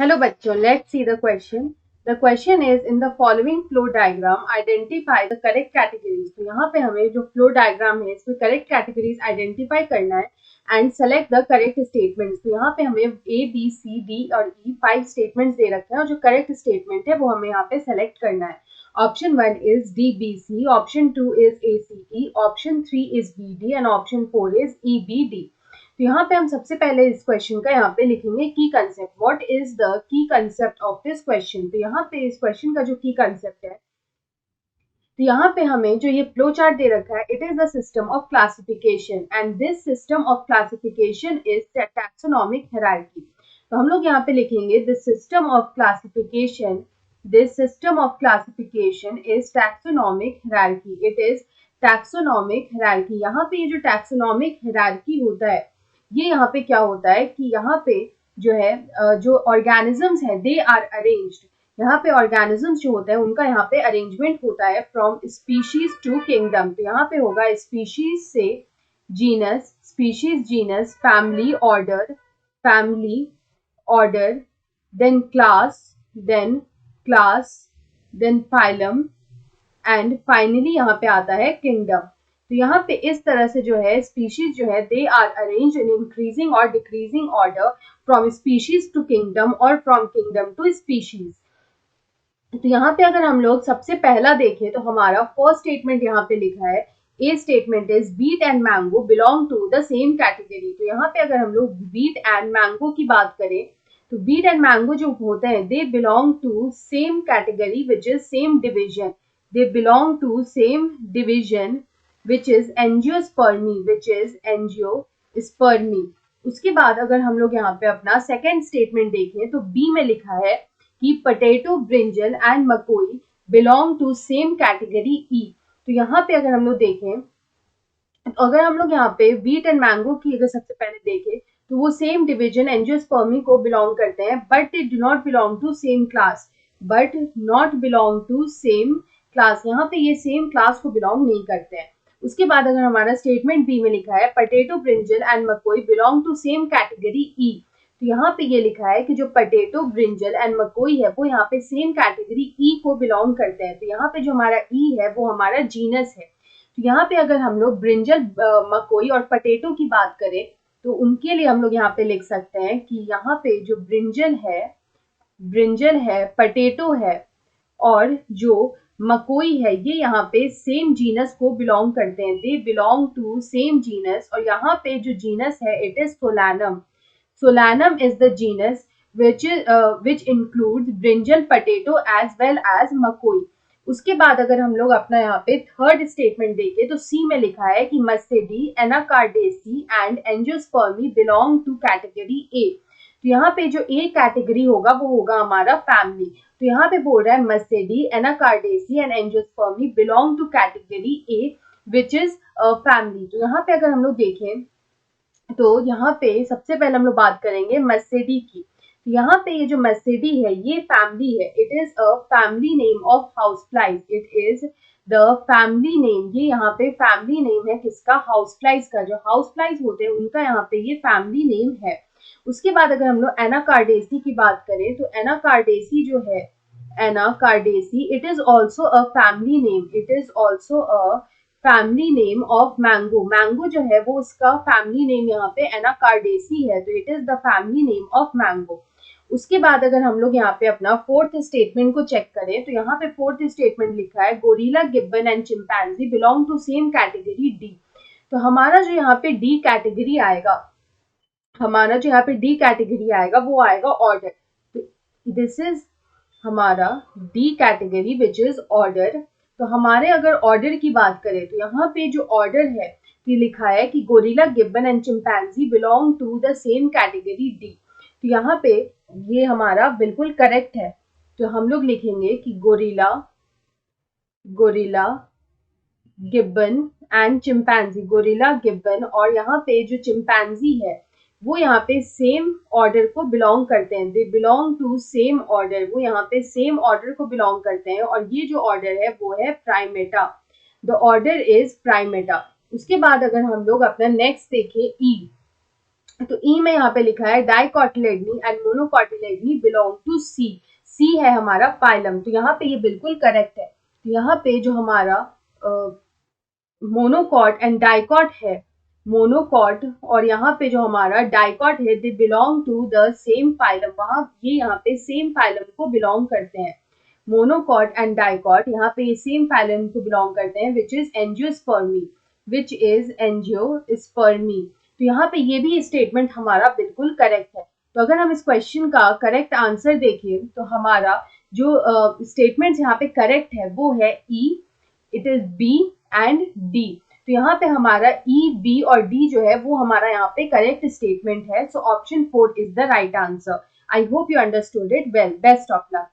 Hello bachcho, let's see the question. The question is in the following flow diagram identify the correct categories. तो यहाँ पे हमें जो flow diagram है इसमें correct categories identify करना है and select the correct statements. तो यहाँ पे हमें A, B, C, D और E 5 statements दे रखे हैं और जो correct statement है वो हमें यहाँ पे select करना है. Option 1 is D, B, C, option 2 is A, C, E, option 3 is B, D and option 4 is E, B, D. तो यहाँ पे हम सबसे पहले इस क्वेश्चन का यहाँ पे लिखेंगे की concept. What is the key concept of this question. तो यहाँ पे इस क्वेश्चन का जो की कंसेप्ट है तो यहाँ पे हमें जो ये फ्लो चार्ट दे रखा है it is the system of classification and this system of classification is taxonomic hierarchy. तो हम लोग यहाँ पे लिखेंगे this system of classification is taxonomic hierarchy. It is taxonomic hierarchy. यहाँ पे ये जो टैक्सोनॉमिक हायरार्की होता है ये यहाँ पे क्या होता है कि यहाँ पे जो है जो ऑर्गेनिजम्स है दे आर अरेंज्ड. यहाँ पे ऑर्गेनिजम्स जो होते हैं उनका यहाँ पे अरेंजमेंट होता है फ्रॉम स्पीशीज टू किंगडम. तो यहाँ पे होगा स्पीशीज से जीनस, species genus, family order, then class, then phylum and finally यहाँ पे आता है किंगडम. तो यहाँ पे इस तरह से जो है स्पीशीज जो है they are arrange in increasing और decreasing order from species to kingdom और फ्रॉम किंगडम टू स्पीशीज. तो यहाँ पे अगर हम लोग सबसे पहला देखें तो हमारा फर्स्ट स्टेटमेंट यहाँ पे लिखा है a statement is beet and mango belong to the same category. तो यहाँ पे अगर हम लोग बीट एंड मैंगो की बात करें तो बीट एंड मैंगो जो होते हैं they belong to same category which is same division. They belong to same division which is angiospermy. उसके बाद अगर हम लोग यहाँ पे अपना सेकेंड स्टेटमेंट देखें तो बी में लिखा है कि potato, brinjal and makoi belong to same category E. तो यहाँ पे अगर हम लोग देखें अगर हम लोग यहाँ पे व्हीट एंड मैंगो की अगर सबसे पहले देखें तो वो सेम डिवीजन एंजियोस्पर्मी को बिलोंग करते हैं but they do not belong to same class. यहाँ पे ये सेम क्लास को बिलोंग नहीं करते हैं. उसके बाद अगर हमारा स्टेटमेंट बी में लिखा है potato, brinjal and makoi belong to same category E. तो यहाँ पे ये लिखा है कि जो पोटैटो, ब्रिंजल एंड मकोई है वो यहाँ पे सेम कैटेगरी ई को बिलोंग करते हैं. तो यहाँ पे जो हमारा ई है वो हमारा जीनस है. तो यहाँ पे अगर हम लोग ब्रिंजल, मकोई और पोटैटो की बात करें तो उनके लिए हम लोग यहाँ पे लिख सकते हैं कि यहाँ पे जो ब्रिंजल है, पोटैटो है और जो मकोई है ये यहाँ पे सेम जीनस को बिलोंग करते हैं. They belong to same genus. और यहाँ पे जो जीनस है it is Solanum. Solanum is the genus which includes brinjal, potato as well as makoi. उसके बाद अगर हम लोग अपना यहाँ पे थर्ड स्टेटमेंट देखें तो सी में लिखा है कि Muscidae, Anacardiaceae and Angiospermae belong to category A. तो यहाँ पे जो ए कैटेगरी होगा वो होगा हमारा फैमिली. तो यहाँ पे बोल रहा है Muscidae, Anacardiaceae and Angiospermae belong to category A which is family. तो यहाँ पे अगर हम लोग देखें तो यहाँ पे सबसे पहले हम लोग बात करेंगे मस्टेडी की. तो यहाँ पे ये जो मस्टेडी है ये फैमिली है. It is a family name of house flies. It is the family name. ये यहाँ पे फैमिली नेम है किसका? हाउस फ्लाइज का. जो हाउस फ्लाइज होते हैं उनका यहाँ पे ये फैमिली नेम है. उसके बाद अगर हम लोग एनाकार्डेसी की बात करें तो एनाकार्डेसी जो है it is also a family name. It is also a family name of mango. Mango जो है वो उसका फैमिली नेम यहाँ पे एनाकार्डेसी है. तो it is the family name of mango. उसके बाद अगर हम लोग यहाँ पे अपना फोर्थ स्टेटमेंट को चेक करें तो यहाँ पे फोर्थ स्टेटमेंट लिखा है gorilla, gibbon and chimpanzee belong to same category D. तो हमारा जो यहाँ पे डी कैटेगरी आएगा वो आएगा ऑर्डर. दिस इज हमारा D category which is order. तो हमारे अगर ऑर्डर की बात करें तो यहाँ पे जो ऑर्डर है ये लिखा है कि gorilla, gibbon and chimpanzee belong to the same category D. तो यहाँ पे ये हमारा बिल्कुल करेक्ट है. तो हम लोग लिखेंगे कि gorilla, gibbon and chimpanzee. Gorilla, Gibbon और यहाँ पे जो चिंपैंजी है वो यहाँ पे सेम ऑर्डर को बिलोंग करते हैं. They belong to same order. वो यहाँ पे सेम ऑर्डर को बिलोंग करते हैं और ये जो ऑर्डर है वो है Primata. The order is Primata. उसके बाद अगर हम लोग अपना नेक्स्ट देखें ई. तो ई में यहाँ पे लिखा है डाइकोटिलेडनी एंड मोनोकोटिलेडनी बिलोंग टू सी। सी है हमारा फाइलम, तो यहाँ पे ये बिल्कुल करेक्ट है। तो यहाँ पे जो हमारा मोनोकॉट एंड डाइकॉट है, मोनोकॉट और यहाँ पे जो हमारा डाइकॉट है, they belong to the same phylum, वहाँ ये यहाँ पे सेम फाइलम को बिलोंग करते हैं। मोनोकॉट एंड डाइकॉट यहाँ पे ये सेम फाइलम को बिलोंग करते हैं, which is angiospermae, which is angiospermae. तो यहाँ पे ये भी स्टेटमेंट हमारा बिल्कुल करेक्ट है। तो अगर हम इस क्वेश्चन का करेक्ट आंसर देखें तो हमारा जो स्टेटमेंट यहाँ पे करेक्ट है वो है E, it is B and D. तो यहाँ पे हमारा ई, बी और डी जो है वो हमारा यहाँ पे करेक्ट स्टेटमेंट है। So option 4 is the right answer. I hope you understood it well. Best of luck.